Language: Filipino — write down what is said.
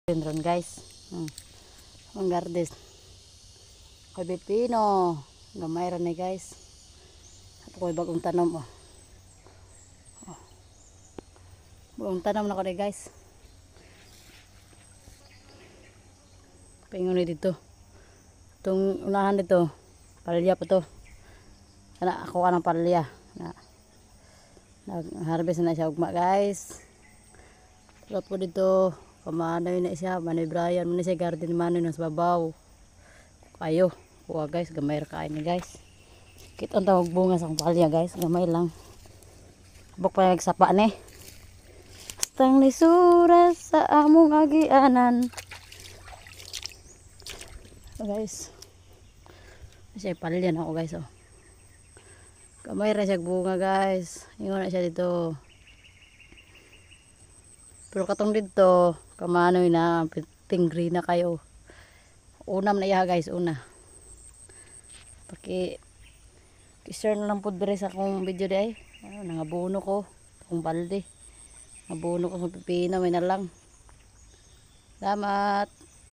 Ron guys. Ang garden. Kay pipino. Gamay ron ni guys. At ako'y bagong tanom oh. Bagong tanom na ko ni guys. Paingon ni dito. Itong unahan dito. Palya pa to. Sana ako ka ng palya. Nag-harvest na siya ugma guys. Tulad po dito. Kamanoy na siya. Manoy Brian. Manoy siya garden manoy na sa babaw. Kayo. Kuha guys. Gamay ra kain ni guys. Kita ang tawag bunga sa palya guys. Gamay lang. Buk pa nagsapa ni. Bastang lisura sa among agianan. So guys. Siya palya na ako guys oh. Gamay ra siya bunga guys. Ingon na siya dito. Pero katong dito, kamanoy na tingri na kayo. Unam na iya guys, una. Share na lang po dire sa akong video di ay. Nangabuno ko akong balde. Nabuno ko sa pipino, may na lang. Salamat.